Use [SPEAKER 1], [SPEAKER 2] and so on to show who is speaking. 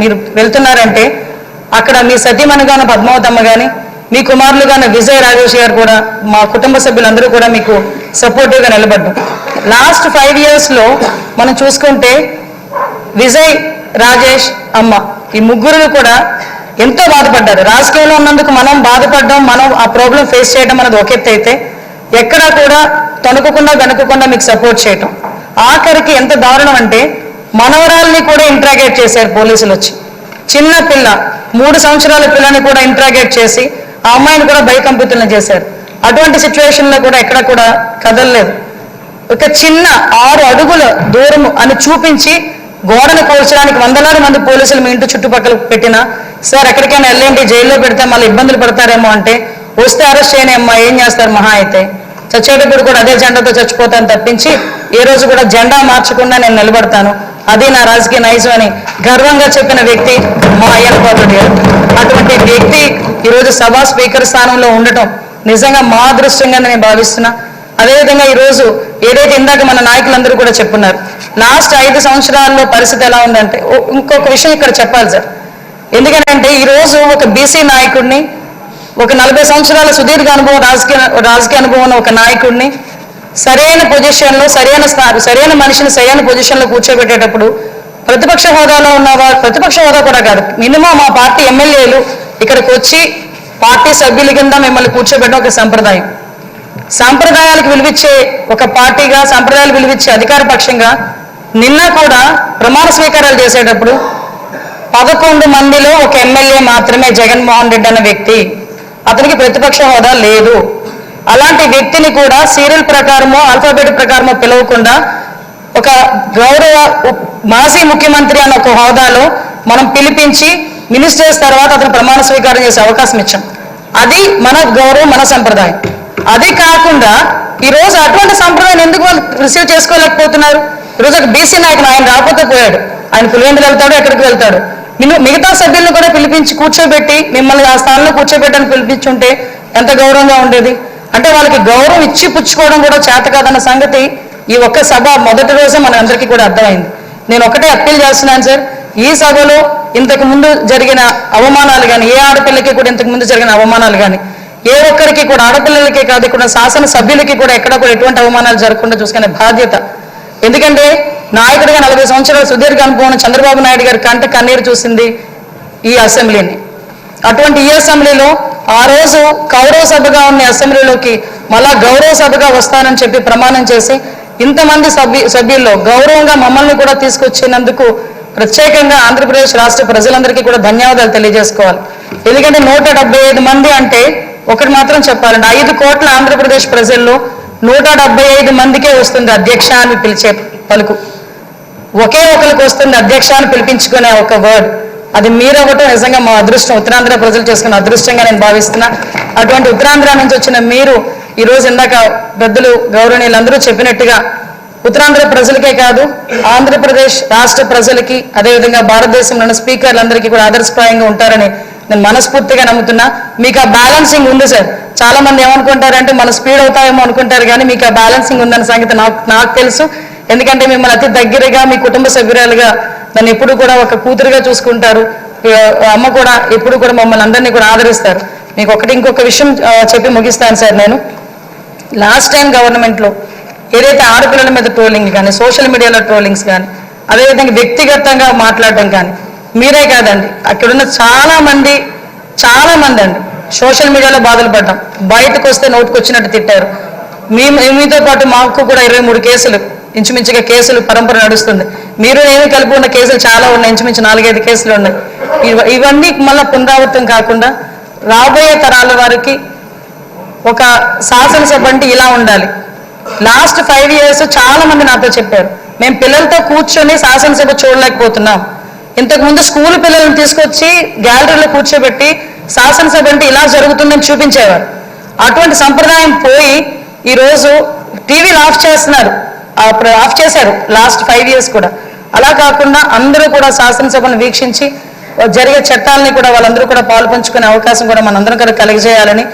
[SPEAKER 1] మీరు వెళ్తున్నారంటే అక్కడ మీ సతీమణిగాన పద్మావతమ్మ కానీ మీ కుమారులుగాన విజయ్ రాజేష్ గారు కూడా మా కుటుంబ సభ్యులందరూ కూడా మీకు సపోర్టివ్గా నిలబడ్డాం. లాస్ట్ 5 yearsలో మనం చూసుకుంటే విజయ్ రాజేష్ అమ్మ ఈ ముగ్గురు కూడా ఎంతో బాధపడ్డారు. రాజకీయంలో ఉన్నందుకు మనం బాధపడడం, మనం ఆ ప్రాబ్లం ఫేస్ చేయడం అనేది ఒక ఎత్తు అయితే ఎక్కడా కూడా తణుకకుండా వెనుకకుండా మీకు సపోర్ట్ చేయటం. ఆఖరికి ఎంత దారుణం అంటే మనవరాల్ని కూడా ఇంట్రాగేట్ చేశారు పోలీసులు వచ్చి. చిన్న పిల్ల 3 సంవత్సరాల పిల్లని కూడా ఇంట్రాగేట్ చేసి ఆ అమ్మాయిని కూడా భయకంపితులను చేశారు. అటువంటి సిచ్యువేషన్లో కూడా ఎక్కడ కూడా కదలలేదు. ఒక చిన్న 6 అడుగుల దూరం అని చూపించి గోడను కూల్చడానికి వందలాది మంది పోలీసులు మీ ఇంటి చుట్టుపక్కల పెట్టినా సార్ ఎక్కడికైనా వెళ్ళండి జైల్లో పెడితే మళ్ళీ ఇబ్బందులు పడతారేమో అంటే వస్తే అరెస్ట్ చేయని అమ్మా ఏం చేస్తారు మహా అయితే చచ్చేటప్పుడు కూడా అదే జెండాతో చచ్చిపోతాను తప్పించి ఏ రోజు కూడా జెండా మార్చకుండా నేను నిలబడతాను, అది నా రాజకీయ నైజం అని గర్వంగా చెప్పిన వ్యక్తి మా అయ్యన్న పాత్రుడు గారు. అటువంటి వ్యక్తి ఈరోజు సభా స్పీకర్ స్థానంలో ఉండటం నిజంగా మా అదృష్టంగా నేను భావిస్తున్నా. అదేవిధంగా ఈరోజు ఏదైతే ఇందాక మన నాయకులందరూ కూడా చెప్పున్నారు లాస్ట్ 5 సంవత్సరాల్లో పరిస్థితి ఎలా ఉందంటే ఇంకొక విషయం ఇక్కడ చెప్పాలి సార్. ఎందుకంటే ఈరోజు ఒక బీసీ నాయకుడిని, ఒక 40 సంవత్సరాల సుదీర్ఘ అనుభవం రాజకీయ అనుభవం ఉన్న ఒక నాయకుడిని సరైన పొజిషన్లో సరైన మనిషిని సరైన పొజిషన్లో కూర్చోబెట్టేటప్పుడు ప్రతిపక్ష హోదాలో ఉన్నవారు, ప్రతిపక్ష హోదా కూడా కాదు, మినిమం మా పార్టీ ఎమ్మెల్యేలు ఇక్కడికి వచ్చి పార్టీ సభ్యుల కింద మిమ్మల్ని కూర్చోబెట్టడం ఒక సంప్రదాయం. సాంప్రదాయాలకు విలువిచ్చే ఒక పార్టీగా, సాంప్రదాయాలు విలువిచ్చే అధికార పక్షంగా నిన్న కూడా ప్రమాణ స్వీకారాలు చేసేటప్పుడు 11 మందిలో ఒక ఎమ్మెల్యే మాత్రమే జగన్మోహన్ రెడ్డి అన్న వ్యక్తి, అతనికి ప్రతిపక్ష హోదా లేదు. అలాంటి వ్యక్తిని కూడా సీరియల్ ప్రకారమో ఆల్ఫాబెట్ ప్రకారమో పిలవకుండా ఒక గౌరవ మాజీ ముఖ్యమంత్రి అన్న ఒక హోదాలో మనం పిలిపించి మినిస్టర్స్ తర్వాత అతను ప్రమాణ స్వీకారం చేసే అవకాశం ఇచ్చాం. అది మన గౌరవం, మన సంప్రదాయం. అది కాకుండా ఈరోజు అటువంటి సంప్రదాయం ఎందుకు వాళ్ళు రిసీవ్ చేసుకోలేకపోతున్నారు? ఈరోజు ఒక బీసీ నాయకుడు ఆయన రాకపోతే పోయాడు, ఆయన పులివెందులు వెళ్తాడు, ఎక్కడికి వెళ్తాడు. మిగతా సభ్యులను కూడా పిలిపించి కూర్చోబెట్టి మిమ్మల్ని ఆ స్థానంలో కూర్చోబెట్టని పిలిపించుంటే ఎంత గౌరవంగా ఉండేది. అంటే వాళ్ళకి గౌరవం ఇచ్చి పుచ్చుకోవడం కూడా చేత కాదన్న సంగతి ఈ ఒక్క సభ మొదటి రోజే మన అందరికీ కూడా అర్థమైంది. నేను ఒకటే అప్పీల్ చేస్తున్నాను సార్, ఈ సభలో ఇంతకు ముందు జరిగిన అవమానాలు కానీ, ఏ ఆడపిల్లకి కూడా ఇంతకు ముందు జరిగిన అవమానాలు కానీ, ఏ ఒక్కరికి కూడా ఆడపిల్లలకే కాదు ఇక్కడ శాసన సభ్యులకి కూడా ఎక్కడ కూడా ఎటువంటి అవమానాలు జరగకుండా చూసుకునే బాధ్యత. ఎందుకంటే నాయకుడిగా 40 సంవత్సరాల సుదీర్ఘ అనుభవం చంద్రబాబు నాయుడు గారి కంట కన్నీరు చూసింది ఈ అసెంబ్లీని. అటువంటి ఈ అసెంబ్లీలో ఆ రోజు కౌరవ సభగా ఉన్న అసెంబ్లీలోకి మళ్ళా గౌరవ సభగా వస్తానని చెప్పి ప్రమాణం చేసి ఇంతమంది సభ్యుల్లో గౌరవంగా మమ్మల్ని కూడా తీసుకొచ్చినందుకు ప్రత్యేకంగా ఆంధ్రప్రదేశ్ రాష్ట్ర ప్రజలందరికీ కూడా ధన్యవాదాలు తెలియజేసుకోవాలి. ఎందుకంటే 175 మంది అంటే ఒకటి మాత్రం చెప్పాలండి, 5 కోట్ల ఆంధ్రప్రదేశ్ ప్రజల్లో 175 మందికే వస్తుంది అధ్యక్ష అని పిలిచే పలుకు. ఒకే ఒకరికి వస్తుంది అధ్యక్ష అని పిలిపించుకునే ఒక వర్డ్. అది మీరవ్వటం నిజంగా మా అదృష్టం, ఉత్తరాంధ్ర ప్రజలు చేసుకున్న అదృష్టంగా నేను భావిస్తున్నా. అటువంటి ఉత్తరాంధ్ర నుంచి వచ్చిన మీరు ఈరోజు ఇందాక పెద్దలు గౌరవనీయులందరూ చెప్పినట్టుగా ఉత్తరాంధ్ర ప్రజలకే కాదు ఆంధ్రప్రదేశ్ రాష్ట్ర ప్రజలకి, అదేవిధంగా భారతదేశంలోని స్పీకర్లందరికీ కూడా ఆదర్శప్రాయంగా ఉంటారని నేను మనస్ఫూర్తిగా నమ్ముతున్నా. మీకు ఆ బ్యాలెన్సింగ్ ఉంది సార్. చాలా మంది ఏమనుకుంటారంటే మన స్పీడ్ అవుతాయేమో అనుకుంటారు, కానీ మీకు ఆ బ్యాలెన్సింగ్ ఉందన్న సంగతి నాకు తెలుసు. ఎందుకంటే మిమ్మల్ని అతి దగ్గరగా మీ కుటుంబ సభ్యురాలుగా నన్ను ఎప్పుడు కూడా ఒక కూతురుగా చూసుకుంటారు. అమ్మ కూడా ఎప్పుడు కూడా మమ్మల్ని అందరినీ కూడా ఆదరిస్తారు. మీకు ఇంకొక విషయం చెప్పి ముగిస్తాను సార్. నేను లాస్ట్ టైం గవర్నమెంట్లో ఏదైతే ఆడపిల్లల మీద ట్రోలింగ్ కానీ, సోషల్ మీడియాలో ట్రోలింగ్స్ కానీ, అదేవిధంగా వ్యక్తిగతంగా మాట్లాడడం కానీ, మీరే కాదండి అక్కడున్న చాలా మంది అండి సోషల్ మీడియాలో బాధలు పడ్డాం. బయటకు వస్తే నోటుకు వచ్చినట్టు తిట్టారు. మీతో పాటు మాకు కూడా 23 కేసులు ఇంచుమించుగా కేసులు పరంపర నడుస్తుంది. మీరు ఏమి కలిపి ఉన్న కేసులు చాలా ఉన్నాయి, ఇంచుమించు 4-5 కేసులు ఉన్నాయి. ఇవన్నీ మళ్ళీ పునరావృతం కాకుండా రాబోయే తరాల వారికి ఒక శాసనసభ అంటే ఇలా ఉండాలి. లాస్ట్ 5 years చాలా మంది నాతో చెప్పారు, మేము పిల్లలతో కూర్చొని శాసనసభ చూడలేకపోతున్నాం. ఇంతకుముందు స్కూల్ పిల్లలను తీసుకొచ్చి గ్యాలరీలో కూర్చోబెట్టి శాసనసభ అంటే ఇలా జరుగుతుందని చూపించేవారు. అటువంటి సంప్రదాయం పోయి ఈరోజు టీవీలు ఆఫ్ చేశారు లాస్ట్ 5 years కూడా. అలా కాకుండా అందరూ కూడా శాసనసభను వీక్షించి జరిగే చట్టాలని కూడా వాళ్ళందరూ కూడా పాల్పంచుకునే అవకాశం కూడా మనందరం కూడా కలిగజేయాలని